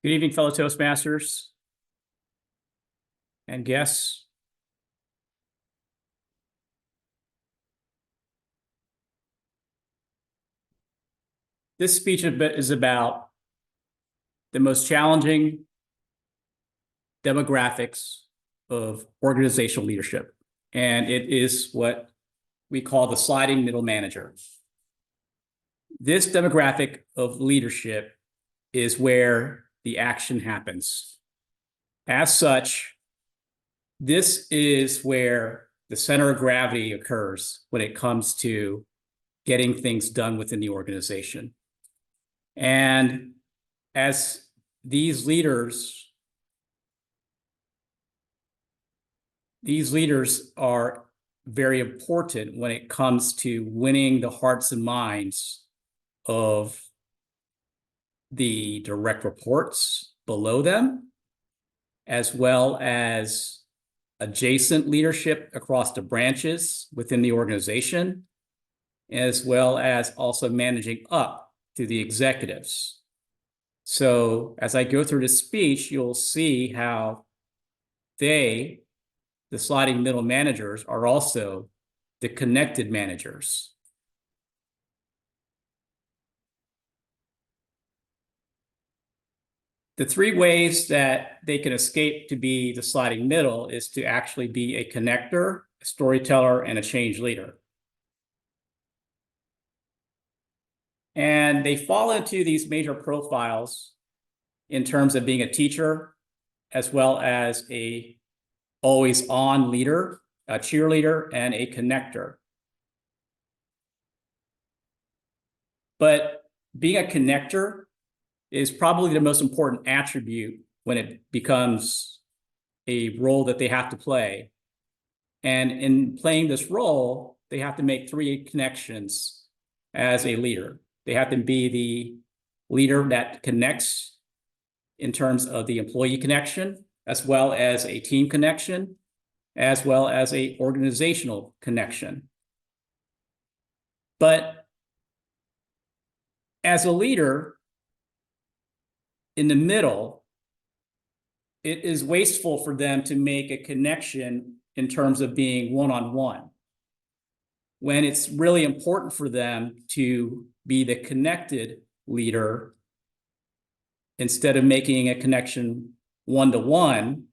Good evening, fellow Toastmasters and guests. This speech is about the most challenging demographics of organizational leadership, and it is what we call the sliding middle manager. This demographic of leadership is where the action happens. As such, this is where the center of gravity occurs when it comes to getting things done within the organization. And as these leaders are very important when it comes to winning the hearts and minds of the direct reports below them, as well as adjacent leadership across the branches within the organization, as well as also managing up to the executives. So as I go through this speech, you'll see how the sliding middle managers, are also the connected managers. The three ways that they can escape to be the sliding middle is to actually be a connector, a storyteller, and a change leader. And they fall into these major profiles in terms of being a teacher, as well as a always-on leader, a cheerleader, and a connector. But being a connector is probably the most important attribute when it becomes a role that they have to play. And in playing this role, they have to make three connections as a leader. They have to be the leader that connects in terms of the employee connection, as well as a team connection, as well as a organizational connection. But as a leader in the middle, it is wasteful for them to make a connection in terms of being one-on-one, when it's really important for them to be the connected leader instead of making a connection one-to-one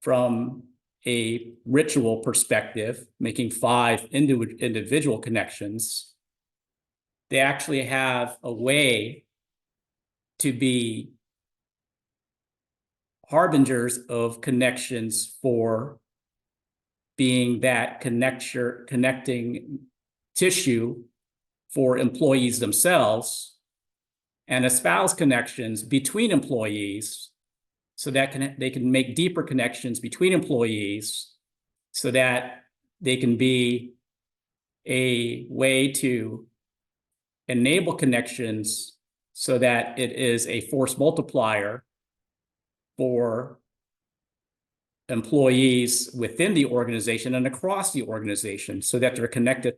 from a ritual perspective, making 5 individual connections. They actually have a way to be harbingers of connections for being that connecting tissue for employees themselves, and espouse connections between employees so that they can make deeper connections between employees so that they can be a way to enable connections so that it is a force multiplier for employees within the organization and across the organization, so that they're connected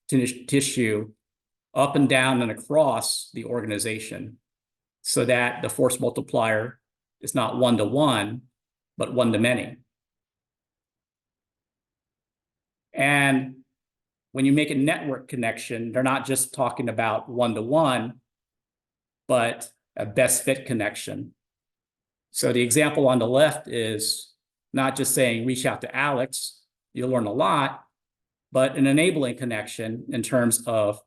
to tissue up and down and across the organization, so that the force multiplier is not one-to-one, but one-to-many. And when you make a network connection, they're not just talking about one-to-one, but a best fit connection. So the example on the left is not just saying, reach out to Alex, you'll learn a lot, but an enabling connection in terms of,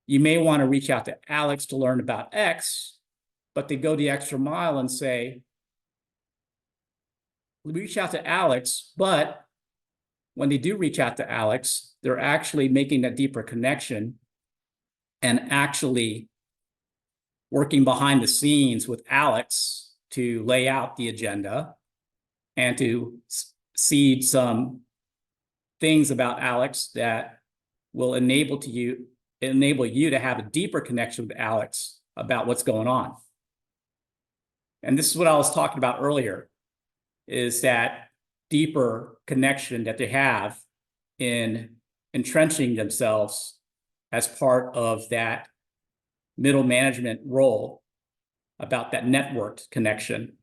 you may want to reach out to Alex to learn about X, but they go the extra mile and say, reach out to Alex, but when they do reach out to Alex, they're actually making that deeper connection and actually working behind the scenes with Alex to lay out the agenda and to seed some things about Alex that will enable you to have a deeper connection with Alex about what's going on. And this is what I was talking about earlier, is that deeper connection that they have in entrenching themselves as part of that middle management role about that networked connection.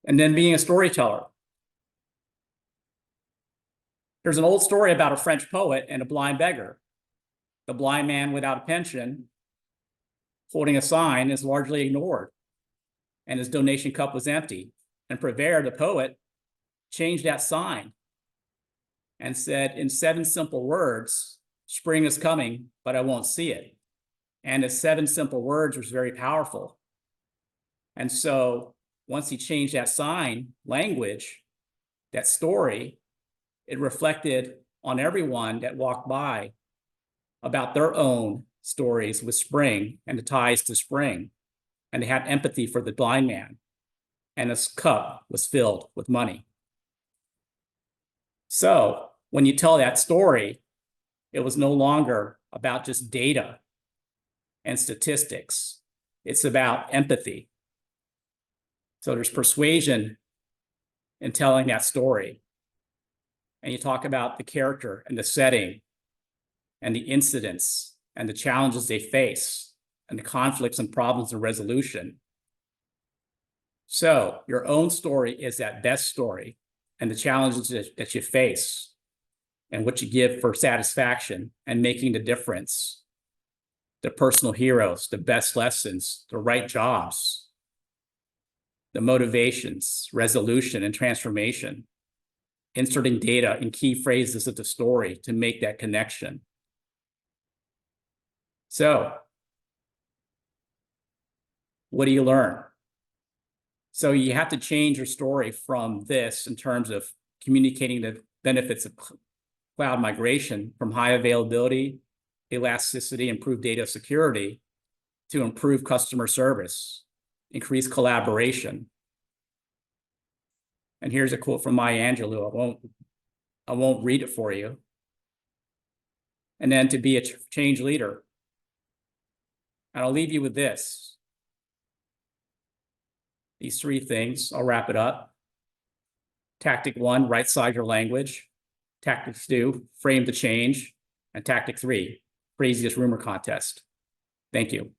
And then being a storyteller. There's an old story about a French poet and a blind beggar. The blind man without a pension, holding a sign, is largely ignored, and his donation cup was empty. And Prévert, the poet, changed that sign and said, in 7 simple words, spring is coming, but I won't see it. And his 7 simple words was very powerful. And so once he changed that sign language, that story, it reflected on everyone that walked by about their own stories with spring and the ties to spring. And they had empathy for the blind man. And his cup was filled with money. So when you tell that story, it was no longer about just data and statistics. It's about empathy. So there's persuasion in telling that story. And you talk about the character and the setting and the incidents and the challenges they face and the conflicts and problems and resolution. So your own story is that best story and the challenges that you face and what you give for satisfaction and making the difference, the personal heroes, the best lessons, the right jobs, the motivations, resolution, and transformation, inserting data in key phrases of the story to make that connection. So what do you learn? So you have to change your story from this in terms of communicating the benefits of cloud migration from high availability, elasticity, improved data security to improve customer service, increase collaboration. And here's a quote from Maya Angelou. I won't read it for you. And then to be a change leader. And I'll leave you with this. These 3 things, I'll wrap it up. Tactic 1, right size your language. Tactic 2, frame the change. And tactic 3, craziest rumor contest. Thank you.